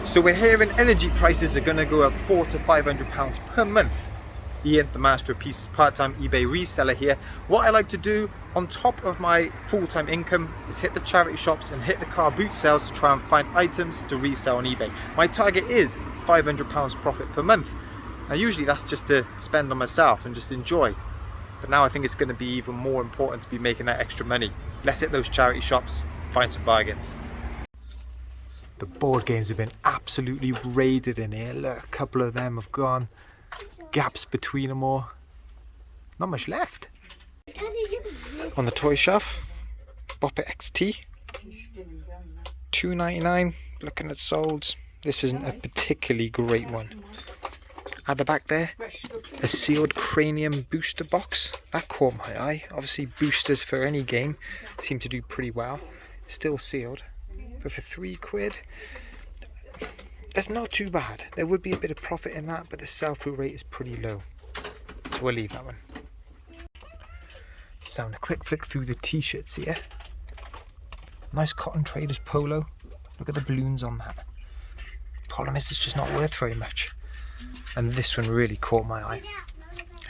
So we're hearing energy prices are going to go up £400 to £500 per month. Ian, the master of pieces, part-time eBay reseller here. What I like to do on top of my full-time income is hit the charity shops and hit the car boot sales to try and find items to resell on eBay. My target is £500 profit per month. Now usually that's just to spend on myself and just enjoy. But now I think it's going to be even more important to be making that extra money. Let's hit those charity shops, find some bargains. The board games have been absolutely raided in here. Look, a couple of them have gone. Gaps between them all. Not much left. On the toy shelf, Bopper XT, $2.99. Looking at solds. This isn't a particularly great one. At the back there, a sealed cranium booster box. That caught my eye. Obviously boosters for any game seem to do pretty well. Still sealed. But for £3, that's not too bad. There would be a bit of profit in that, but the sell-through rate is pretty low. So we'll leave that one. Just having a quick flick through the t-shirts here. Nice cotton traders polo. Look at the balloons on that. Problem is, it's just not worth very much. And this one really caught my eye.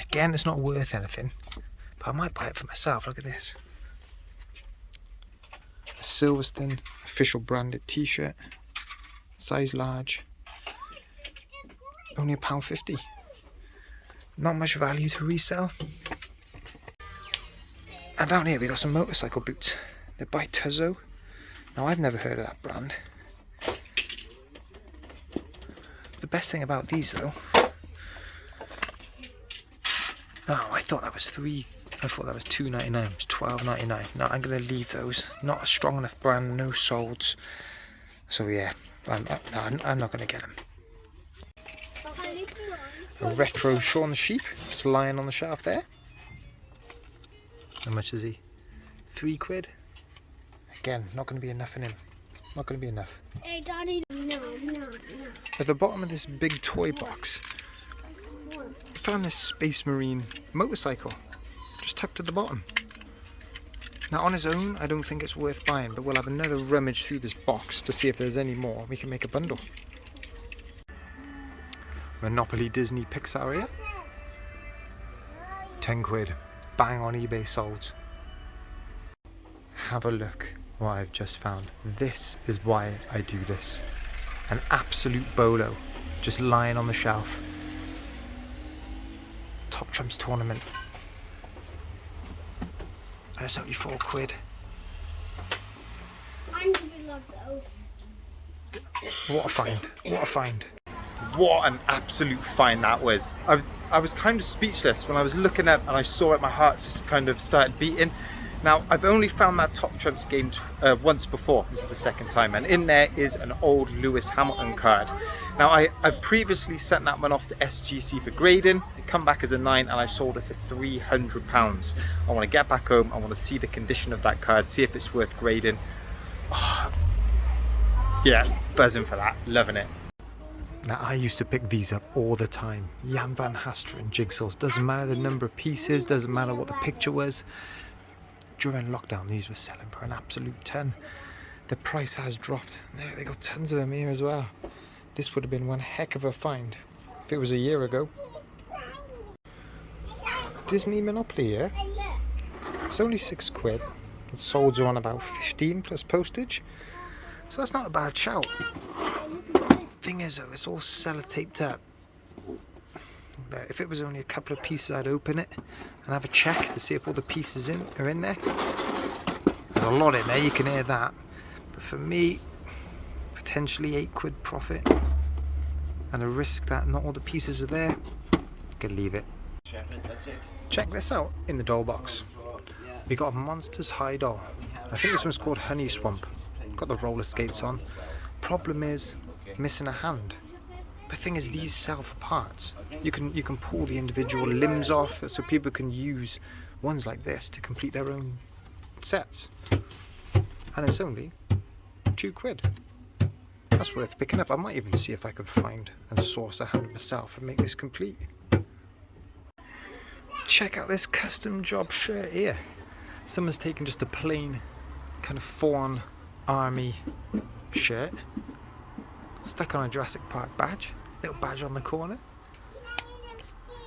Again, it's not worth anything, but I might buy it for myself. Look at this. A Silverstone official branded t-shirt, size large, only £1.50. Not much value to resell. And down here we got some motorcycle boots. They're by Tuzzo. Now I've never heard of that brand. The best thing about these though, oh, I thought that was $2.99. It was $12.99. No, I'm going to leave those. Not a strong enough brand, no solds. So yeah, I'm not going to get them. A retro Shaun Sheep, just lying on the shelf there. How much is he? £3. Again, not going to be enough in him. Not going to be enough. Hey, Daddy, no. At the bottom of this big toy box, I found this Space Marine motorcycle, just tucked at the bottom. Now on its own, I don't think it's worth buying, but we'll have another rummage through this box to see if there's any more. We can make a bundle. Monopoly Disney Pixar here. £10. Bang on eBay solds. Have a look what I've just found. This is why I do this. An absolute bolo, just lying on the shelf. Top Trumps tournament. And it's only £4. I'm gonna love those. What a find. What a find. What an absolute find that was. I was kind of speechless when I was looking at and I saw it, my heart just kind of started beating. Now, I've only found that Top Trumps game once before. This is the second time, and in there is an old Lewis Hamilton card. Now, I previously sent that one off to SGC for grading. It come back as a 9, and I sold it for £300. I want to get back home. I want to see the condition of that card, see if it's worth grading. Oh, yeah, buzzing for that, loving it. Now, I used to pick these up all the time. Jan van Hasteren jigsaws. Doesn't matter the number of pieces, doesn't matter what the picture was. During lockdown, these were selling for an absolute ton. The price has dropped. They got tons of them here as well. This would have been one heck of a find if it was a year ago. Disney Monopoly here. It's only £6. The solds are on about 15 plus postage. So that's not a bad shout. Thing is though, it's all sellotaped up. If it was only a couple of pieces, I'd open it and have a check to see if all the pieces are in there. There's a lot in there, you can hear that. But for me, potentially £8 profit and a risk that not all the pieces are there, could leave it. Check this out in the doll box. We got a Monsters High doll. I think this one's called Honey Swamp. Got the roller skates on. Problem is, missing a hand. The thing is, these sell for parts. You can pull the individual limbs off, so people can use ones like this to complete their own sets. And it's only £2. That's worth picking up. I might even see if I can find and source a hand myself and make this complete. Check out this custom job shirt here. Someone's taken just a plain kind of fawn army shirt, Stuck on a Jurassic Park badge. Little badge on the corner.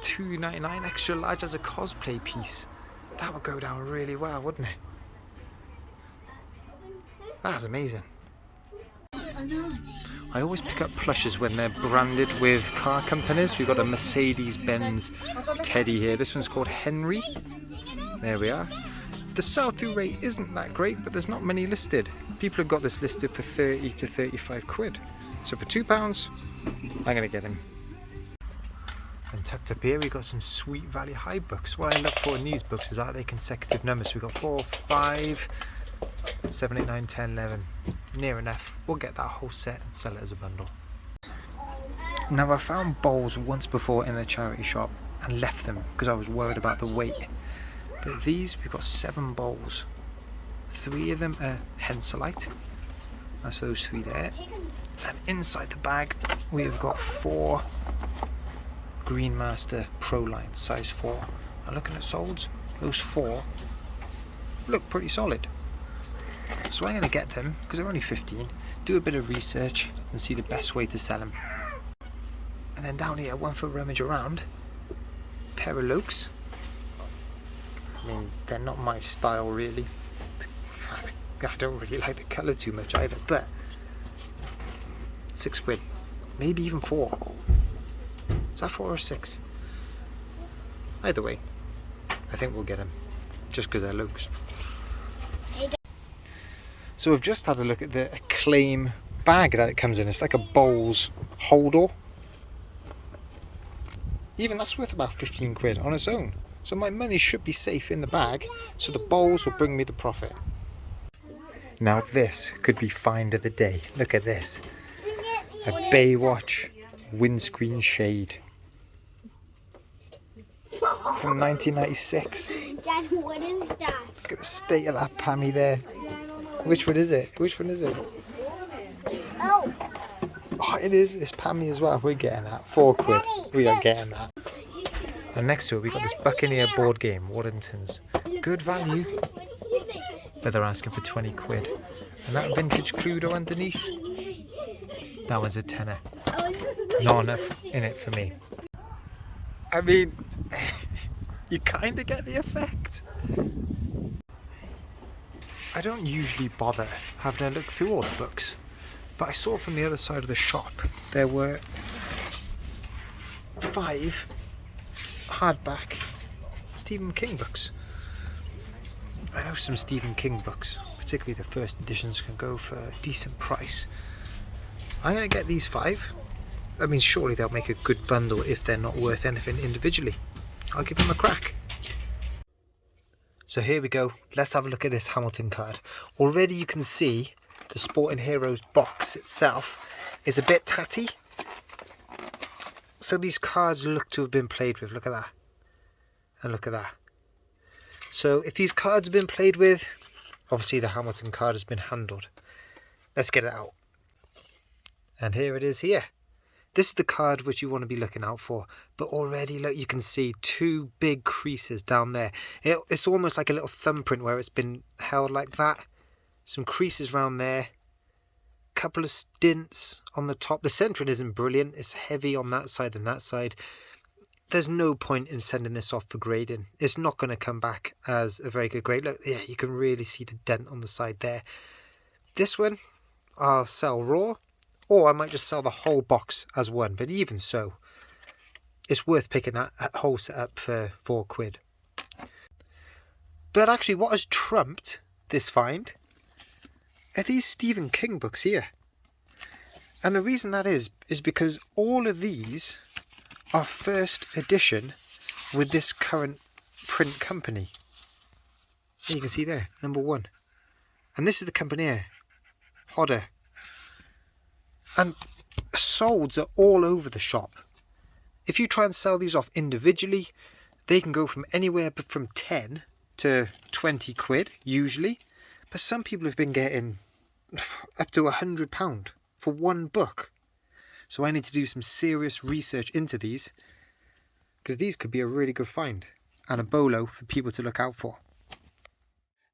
$2.99 extra large as a cosplay piece. That would go down really well, wouldn't it? That's amazing. I always pick up plushes when they're branded with car companies. We've got a Mercedes-Benz Teddy here. This one's called Henry. There we are. The sell-through rate isn't that great, but there's not many listed. People have got this listed for 30 to 35 quid. So for £2, I'm going to get him. And tucked up here, we've got some Sweet Valley High books. What I look for in these books is, are they consecutive numbers? So we've got 4, 5, 7, 8, 9, 10, 11. Near enough. We'll get that whole set and sell it as a bundle. Now, I found bowls once before in a charity shop and left them because I was worried about the weight. But these, we've got 7 bowls. 3 of them are Henselite. That's those 3 there. And inside the bag, we have got 4 Green Master Pro Line, size 4. Now looking at solds, those 4 look pretty solid. So I'm going to get them, because they're only 15, do a bit of research and see the best way to sell them. And then down here, one for rummage around, pair of Lokes. I mean, they're not my style really. I don't really like the colour too much either, but 6 quid, maybe even 4. Is that 4 or 6? Either way, I think we'll get them, just because they're Lokes. So we've just had a look at the Acclaim bag that it comes in. It's like a bowls holder. Even that's worth about 15 quid on its own. So my money should be safe in the bag, so the bowls will bring me the profit. Now this could be find of the day. Look at this. A Baywatch windscreen shade. From 1996. Dad, what is that? Look at the state of that Pammy there. Which one is it? Which one is it? Oh. Oh, it is. It's Pammy as well. We're getting that. 4 quid. We are getting that. And next to it, we got this Buccaneer board game, Waddington's. Good value, but they're asking for 20 quid. And that vintage Cluedo underneath, that one's a tenner. Not enough in it for me. I mean, you kind of get the effect. I don't usually bother having a look through all the books, but I saw from the other side of the shop there were 5 hardback Stephen King books. I know some Stephen King books, particularly the first editions, can go for a decent price. I'm going to get these 5. I mean, surely they'll make a good bundle if they're not worth anything individually. I'll give them a crack. So here we go. Let's have a look at this Hamilton card. Already you can see the Sporting Heroes box itself is a bit tatty. So these cards look to have been played with. Look at that. And look at that. So if these cards have been played with, obviously the Hamilton card has been handled. Let's get it out. And here it is here. This is the card which you want to be looking out for. But already, look, you can see 2 big creases down there. It's almost like a little thumbprint where it's been held like that. Some creases around there. Couple of stints on the top. The centering isn't brilliant. It's heavy on that side and that side. There's no point in sending this off for grading. It's not going to come back as a very good grade. Look, yeah, you can really see the dent on the side there. This one, I'll sell raw. Or I might just sell the whole box as one. But even so, it's worth picking that whole set up for 4 quid. But actually, what has trumped this find are these Stephen King books here. And the reason that is because all of these are first edition with this current print company. You can see there, number 1. And this is the company here, Hodder. And solds are all over the shop. If you try and sell these off individually, they can go from anywhere from 10 to 20 quid usually. But some people have been getting up to £100 for 1 book. So I need to do some serious research into these, because these could be a really good find and a bolo for people to look out for.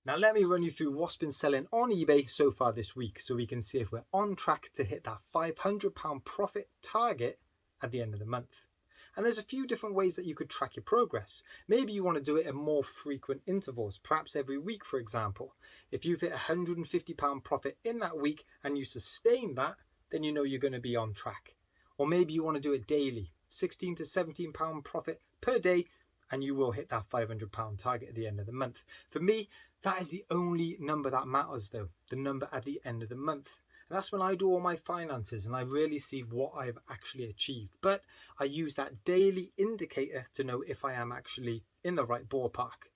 Now let me run you through what's been selling on eBay so far this week so we can see if we're on track to hit that £500 profit target at the end of the month. And there's a few different ways that you could track your progress. Maybe you want to do it at more frequent intervals, perhaps every week, for example. If you've hit £150 profit in that week and you sustain that, then you know you're going to be on track. Or maybe you want to do it daily, £16 to £17 profit per day, and you will hit that £500 target at the end of the month. For me, that is the only number that matters though, the number at the end of the month. And that's when I do all my finances and I really see what I've actually achieved. But I use that daily indicator to know if I am actually in the right ballpark.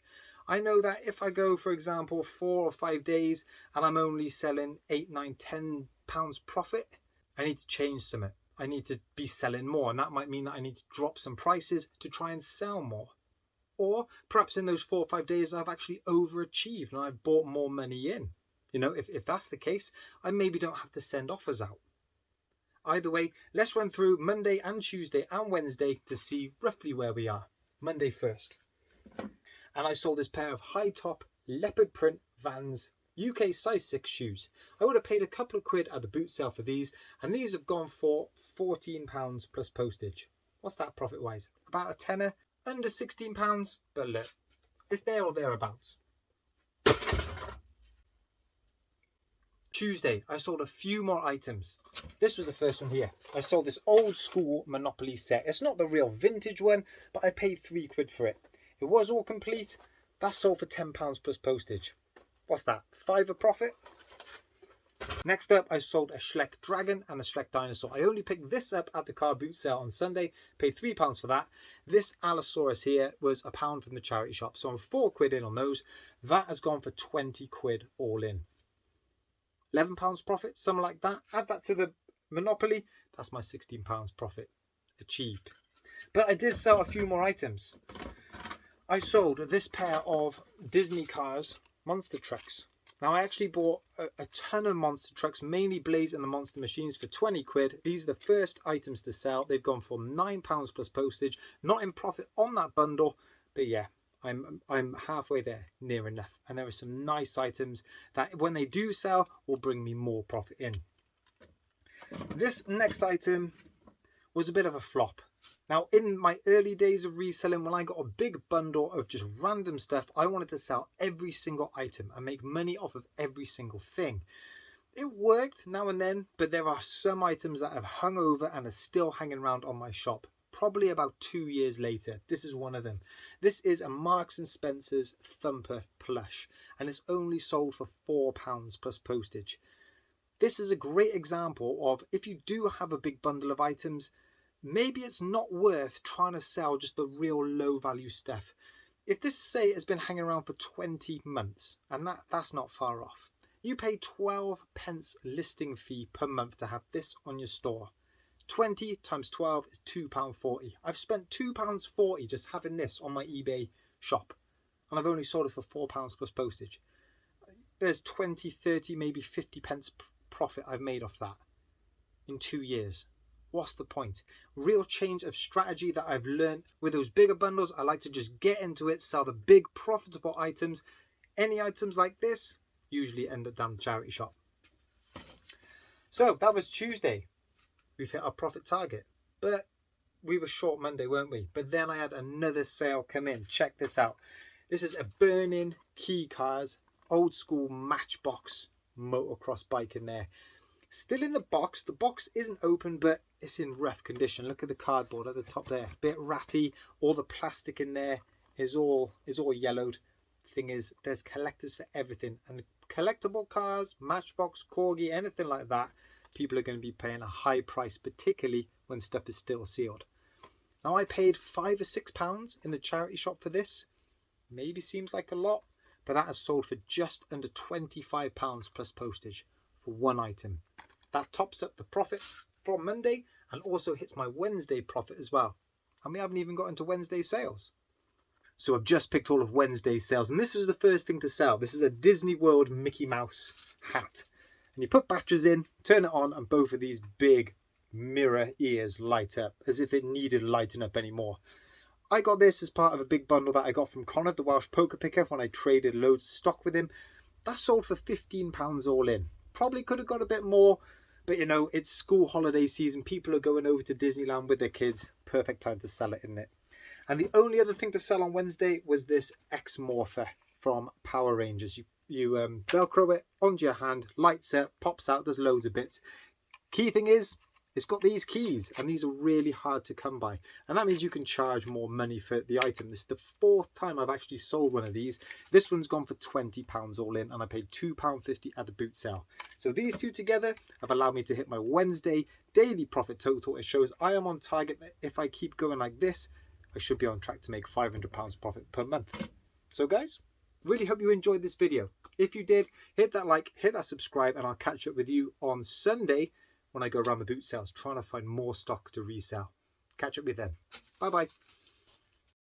I know that if I go, for example, 4 or 5 days and I'm only selling £8, £9, £10 profit, I need to change something. I need to be selling more, and that might mean that I need to drop some prices to try and sell more. Or perhaps in those 4 or 5 days I've actually overachieved and I've bought more money in. You know, if that's the case, I maybe don't have to send offers out. Either way, let's run through Monday and Tuesday and Wednesday to see roughly where we are. Monday first. And I sold this pair of high top leopard print Vans UK size 6 shoes. I would have paid a couple of quid at the boot sale for these, and these have gone for £14 plus postage. What's that profit wise? About a tenner, under £16, but look, it's there or thereabouts. Tuesday, I sold a few more items. This was the first one here. I sold this old school Monopoly set. It's not the real vintage one, but I paid 3 quid for it. It was all complete. That sold for £10 plus postage. What's that? £5 profit? Next up, I sold a Schleck Dragon and a Schleck Dinosaur. I only picked this up at the car boot sale on Sunday, paid £3 for that. This Allosaurus here was £1 from the charity shop, so I'm 4 quid in on those. That has gone for 20 quid all in. £11 profit, something like that. Add that to the Monopoly, that's my £16 profit achieved. But I did sell a few more items. I sold this pair of Disney cars, monster trucks. Now I actually bought a ton of monster trucks, mainly Blaze and the Monster Machines, for 20 quid. These are the first items to sell. They've gone for £9 plus postage. Not in profit on that bundle, but yeah, I'm halfway there, near enough. And there are some nice items that when they do sell will bring me more profit in. This next item was a bit of a flop. Now, in my early days of reselling, when I got a big bundle of just random stuff, I wanted to sell every single item and make money off of every single thing. It worked now and then, but there are some items that have hung over and are still hanging around on my shop. Probably about 2 years later. This is one of them. This is a Marks & Spencer's Thumper plush, and it's only sold for £4 plus postage. This is a great example of if you do have a big bundle of items, maybe it's not worth trying to sell just the real low value stuff. If this, say, has been hanging around for 20 months, and that's not far off, you pay 12p listing fee per month to have this on your store. 20 times 12 is £2.40. I've spent £2.40 just having this on my eBay shop, and I've only sold it for £4 plus postage. There's 20, 30, maybe 50p profit I've made off that in 2 years. What's the point? Real change of strategy that I've learned with those bigger bundles. I like to just get into it, sell the big profitable items. Any items like this usually end up down the charity shop. So that was Tuesday. We've hit our profit target, but we were short Monday, weren't we? But then I had another sale come in. Check this out. This is a Burning Key Cars old school Matchbox motocross bike in there. Still in the box. The box isn't open, but it's in rough condition. Look at the cardboard at the top there. Bit ratty. All the plastic in there is all yellowed. Thing is, there's collectors for everything. And collectible cars, Matchbox, Corgi, anything like that, people are going to be paying a high price, particularly when stuff is still sealed. Now I paid £5 or £6 in the charity shop for this. Maybe seems like a lot, but that has sold for just under £25 plus postage for one item. That tops up the profit from Monday and also hits my Wednesday profit as well. And we haven't even got into Wednesday sales. So I've just picked all of Wednesday's sales, and this was the first thing to sell. This is a Disney World Mickey Mouse hat. And you put batteries in, turn it on, and both of these big mirror ears light up as if it needed lighting up anymore. I got this as part of a big bundle that I got from Connor, the Welsh poker picker, when I traded loads of stock with him. That sold for £15 all in. Probably could have got a bit more, but you know, it's school holiday season. People are going over to Disneyland with their kids. Perfect time to sell it, isn't it? And the only other thing to sell on Wednesday was this X-Morpher from Power Rangers. You Velcro it onto your hand, lights it, pops out, there's loads of bits. Key thing is, it's got these keys, and these are really hard to come by. And that means you can charge more money for the item. This is the 4th time I've actually sold one of these. This one's gone for £20 all in, and I paid £2.50 at the boot sale. So these two together have allowed me to hit my Wednesday daily profit total. It shows I am on target that if I keep going like this, I should be on track to make £500 profit per month. So guys, really hope you enjoyed this video. If you did, hit that like, hit that subscribe, and I'll catch up with you on Sunday when I go around the boot sales trying to find more stock to resell. Catch up with you then. Bye bye.